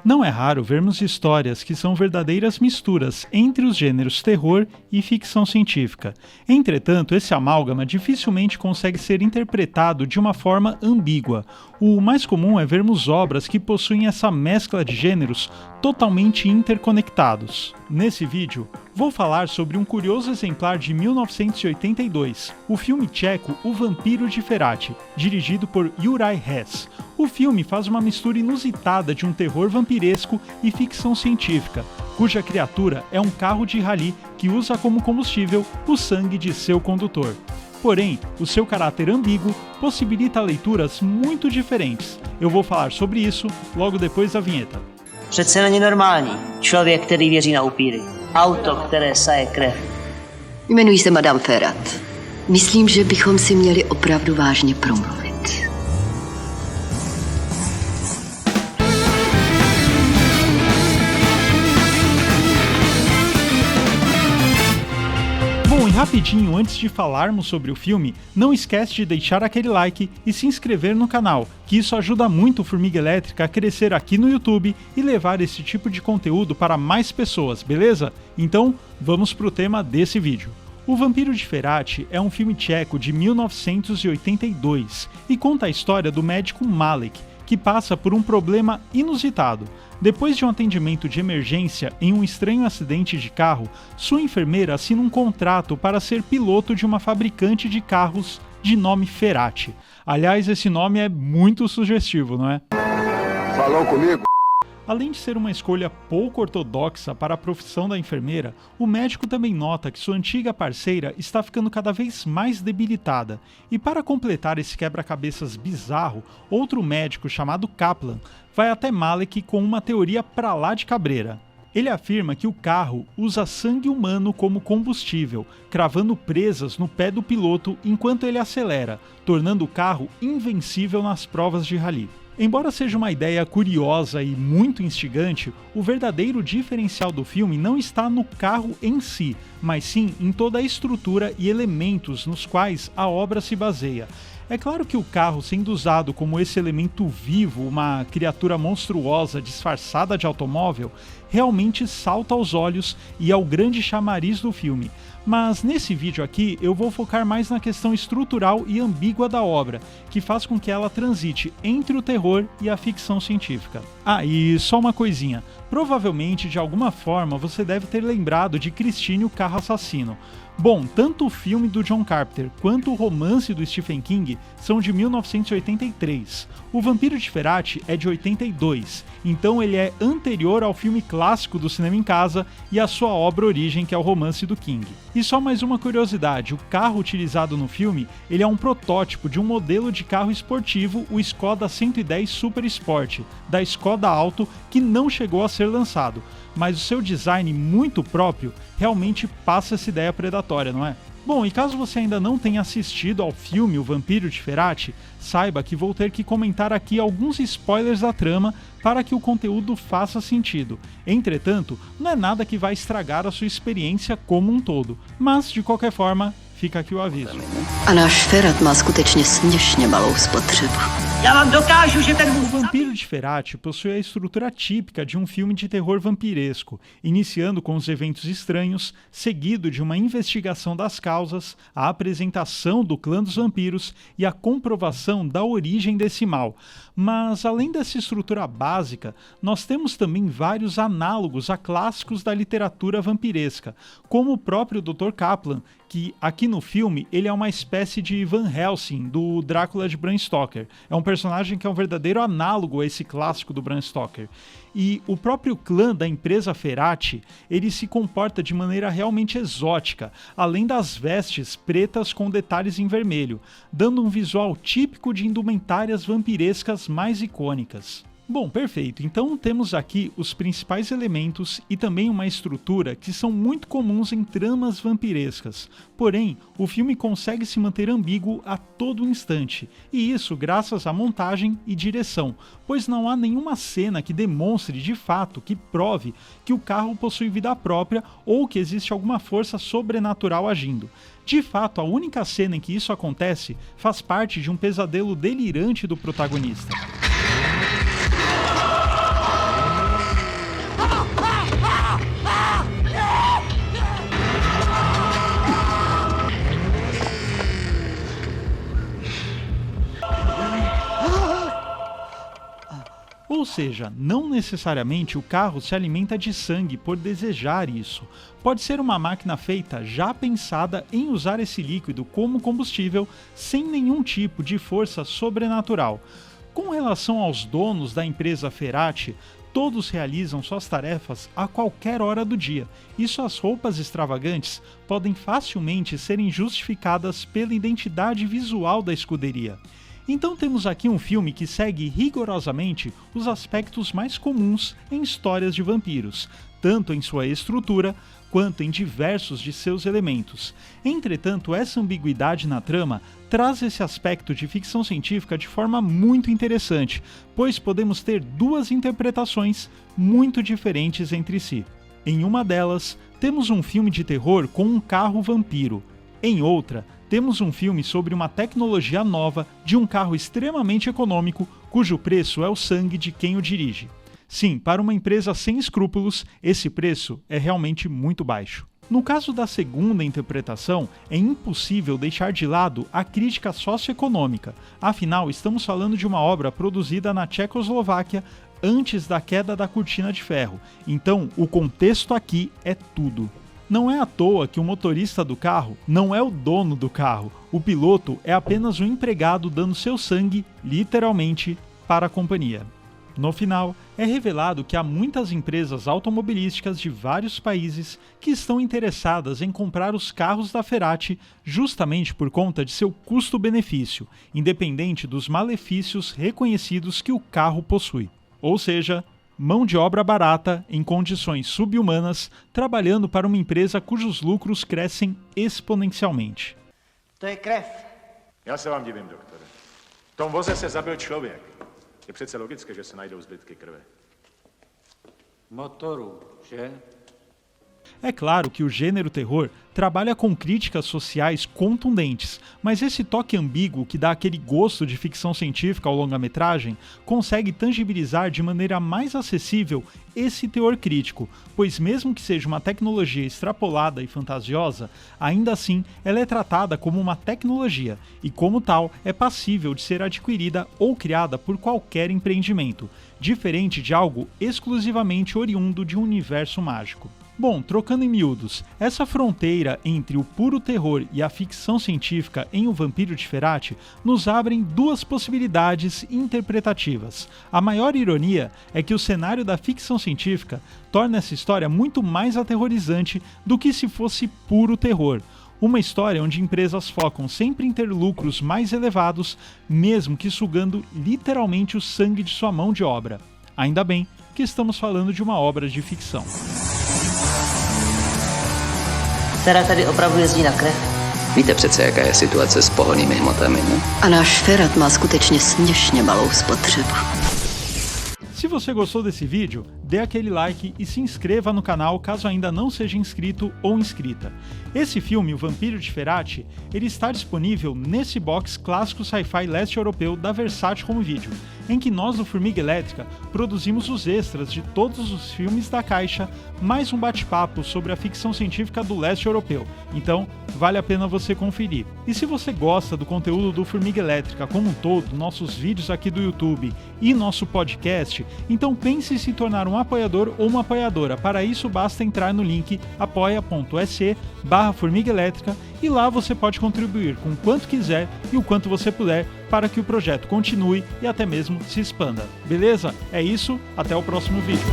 Não é raro vermos histórias que são verdadeiras misturas entre os gêneros terror e ficção científica. Entretanto, esse amálgama dificilmente consegue ser interpretado de uma forma ambígua. O mais comum é vermos obras que possuem essa mescla de gêneros totalmente interconectados. Nesse vídeo, vou falar sobre um curioso exemplar de 1982, o filme tcheco O Vampiro de Ferati, dirigido por Juraj Hess. O filme faz uma mistura inusitada de um terror vampiresco e ficção científica, cuja criatura é um carro de rally que usa como combustível o sangue de seu condutor. Porém, o seu caráter ambíguo possibilita leituras muito diferentes. Eu vou falar sobre isso logo depois da vinheta. Přece není normální. Člověk, který věří na upíry. Auto, které saje krev. Jmenuji se Madame Ferrat. Myslím, že bychom si měli opravdu vážně promluvit. Bom, e rapidinho, antes de falarmos sobre o filme, não esquece de deixar aquele like e se inscrever no canal, que isso ajuda muito o Formiga Elétrica a crescer aqui no YouTube e levar esse tipo de conteúdo para mais pessoas, beleza? Então, vamos pro tema desse vídeo. O Vampiro de Ferati é um filme tcheco de 1982 e conta a história do médico Malek, que passa por um problema inusitado. Depois de um atendimento de emergência em um estranho acidente de carro, sua enfermeira assina um contrato para ser piloto de uma fabricante de carros de nome Ferati. Aliás, esse nome é muito sugestivo, não é? Falou comigo? Além de ser uma escolha pouco ortodoxa para a profissão da enfermeira, o médico também nota que sua antiga parceira está ficando cada vez mais debilitada. E para completar esse quebra-cabeças bizarro, outro médico chamado Kaplan vai até Malek com uma teoria pra lá de cabreira. Ele afirma que o carro usa sangue humano como combustível, cravando presas no pé do piloto enquanto ele acelera, tornando o carro invencível nas provas de rally. Embora seja uma ideia curiosa e muito instigante, o verdadeiro diferencial do filme não está no carro em si, mas sim em toda a estrutura e elementos nos quais a obra se baseia. É claro que o carro, sendo usado como esse elemento vivo, uma criatura monstruosa disfarçada de automóvel, realmente salta aos olhos e é o grande chamariz do filme. Mas nesse vídeo aqui eu vou focar mais na questão estrutural e ambígua da obra, que faz com que ela transite entre o terror e a ficção científica. Ah, e só uma coisinha, provavelmente de alguma forma você deve ter lembrado de Christine, o Carro Assassino. Bom, tanto o filme do John Carpenter quanto o romance do Stephen King são de 1983. O Vampiro de Ferati é de 82, então ele é anterior ao filme clássico do Cinema em Casa e à sua obra origem, que é o romance do King. E só mais uma curiosidade, o carro utilizado no filme, ele é um protótipo de um modelo de carro esportivo, o Skoda 110 Super Sport, da Skoda Auto, que não chegou a ser lançado. Mas o seu design muito próprio realmente passa essa ideia predatória, não é? Bom, e caso você ainda não tenha assistido ao filme O Vampiro de Ferati, saiba que vou ter que comentar aqui alguns spoilers da trama para que o conteúdo faça sentido. Entretanto, não é nada que vai estragar a sua experiência como um todo, mas de qualquer forma, fica aqui o aviso. A náš Ferrat má skutečně směšně malou spotřebu. O Vampiro de Ferati possui a estrutura típica de um filme de terror vampiresco, iniciando com os eventos estranhos, seguido de uma investigação das causas, a apresentação do clã dos vampiros e a comprovação da origem desse mal. Mas, além dessa estrutura básica, nós temos também vários análogos a clássicos da literatura vampiresca, como o próprio Dr. Kaplan, que aqui no filme ele é uma espécie de Van Helsing do Drácula de Bram Stoker. É um personagem que é um verdadeiro análogo a esse clássico do Bram Stoker. E o próprio clã da empresa Ferati, ele se comporta de maneira realmente exótica, além das vestes pretas com detalhes em vermelho, dando um visual típico de indumentárias vampirescas mais icônicas. Bom, perfeito. Então temos aqui os principais elementos e também uma estrutura que são muito comuns em tramas vampirescas. Porém, o filme consegue se manter ambíguo a todo instante, e isso graças à montagem e direção, pois não há nenhuma cena que demonstre de fato, que prove que o carro possui vida própria ou que existe alguma força sobrenatural agindo. De fato, a única cena em que isso acontece faz parte de um pesadelo delirante do protagonista. seja, não necessariamente o carro se alimenta de sangue por desejar isso. Pode ser uma máquina feita já pensada em usar esse líquido como combustível sem nenhum tipo de força sobrenatural. Com relação aos donos da empresa Ferrati, todos realizam suas tarefas a qualquer hora do dia, e suas roupas extravagantes podem facilmente serem justificadas pela identidade visual da escuderia. Então temos aqui um filme que segue rigorosamente os aspectos mais comuns em histórias de vampiros, tanto em sua estrutura quanto em diversos de seus elementos. Entretanto, essa ambiguidade na trama traz esse aspecto de ficção científica de forma muito interessante, pois podemos ter duas interpretações muito diferentes entre si. Em uma delas, temos um filme de terror com um carro vampiro. Em outra, temos um filme sobre uma tecnologia nova de um carro extremamente econômico, cujo preço é o sangue de quem o dirige. Sim, para uma empresa sem escrúpulos, esse preço é realmente muito baixo. No caso da segunda interpretação, é impossível deixar de lado a crítica socioeconômica. Afinal, estamos falando de uma obra produzida na Tchecoslováquia antes da queda da Cortina de Ferro. Então, o contexto aqui é tudo. Não é à toa que o motorista do carro não é o dono do carro. O piloto é apenas um empregado dando seu sangue, literalmente, para a companhia. No final, é revelado que há muitas empresas automobilísticas de vários países que estão interessadas em comprar os carros da Ferrati justamente por conta de seu custo-benefício, independente dos malefícios reconhecidos que o carro possui. Ou seja, mão de obra barata em condições subhumanas, trabalhando para uma empresa cujos lucros crescem exponencialmente. To je krev. Já se vám divím, doktore. V tom voze se zabil člověk. Je přece logické, že se najdou zbytky krve. Motoru, že? É claro que o gênero terror trabalha com críticas sociais contundentes, mas esse toque ambíguo que dá aquele gosto de ficção científica ao longa-metragem consegue tangibilizar de maneira mais acessível esse teor crítico, pois mesmo que seja uma tecnologia extrapolada e fantasiosa, ainda assim ela é tratada como uma tecnologia e, como tal, é passível de ser adquirida ou criada por qualquer empreendimento, diferente de algo exclusivamente oriundo de um universo mágico. Bom, trocando em miúdos, essa fronteira entre o puro terror e a ficção científica em O Vampiro de Ferrati nos abrem duas possibilidades interpretativas. A maior ironia é que o cenário da ficção científica torna essa história muito mais aterrorizante do que se fosse puro terror. Uma história onde empresas focam sempre em ter lucros mais elevados, mesmo que sugando literalmente o sangue de sua mão de obra. Ainda bem que estamos falando de uma obra de ficção. Ferrat tady opravdu jezdí na krev? Víte přece, jaká je situace s pohonnými hmotami, ne? A náš Ferrat má skutečně směšně malou spotřebu. Se você gostou desse vídeo, dê aquele like e se inscreva no canal caso ainda não seja inscrito ou inscrita. Esse filme, O Vampiro de Ferrati, ele está disponível nesse box clássico sci-fi leste europeu da Versátil Home Video, em que nós do Formiga Elétrica produzimos os extras de todos os filmes da caixa, mais um bate-papo sobre a ficção científica do leste europeu. Então, vale a pena você conferir. E se você gosta do conteúdo do Formiga Elétrica como um todo, nossos vídeos aqui do YouTube e nosso podcast, então pense em se tornar um apoiador ou uma apoiadora. Para isso, basta entrar no link apoia.se/Formiga Elétrica e lá você pode contribuir com o quanto quiser e o quanto você puder para que o projeto continue e até mesmo se expanda. Beleza? É isso, até o próximo vídeo.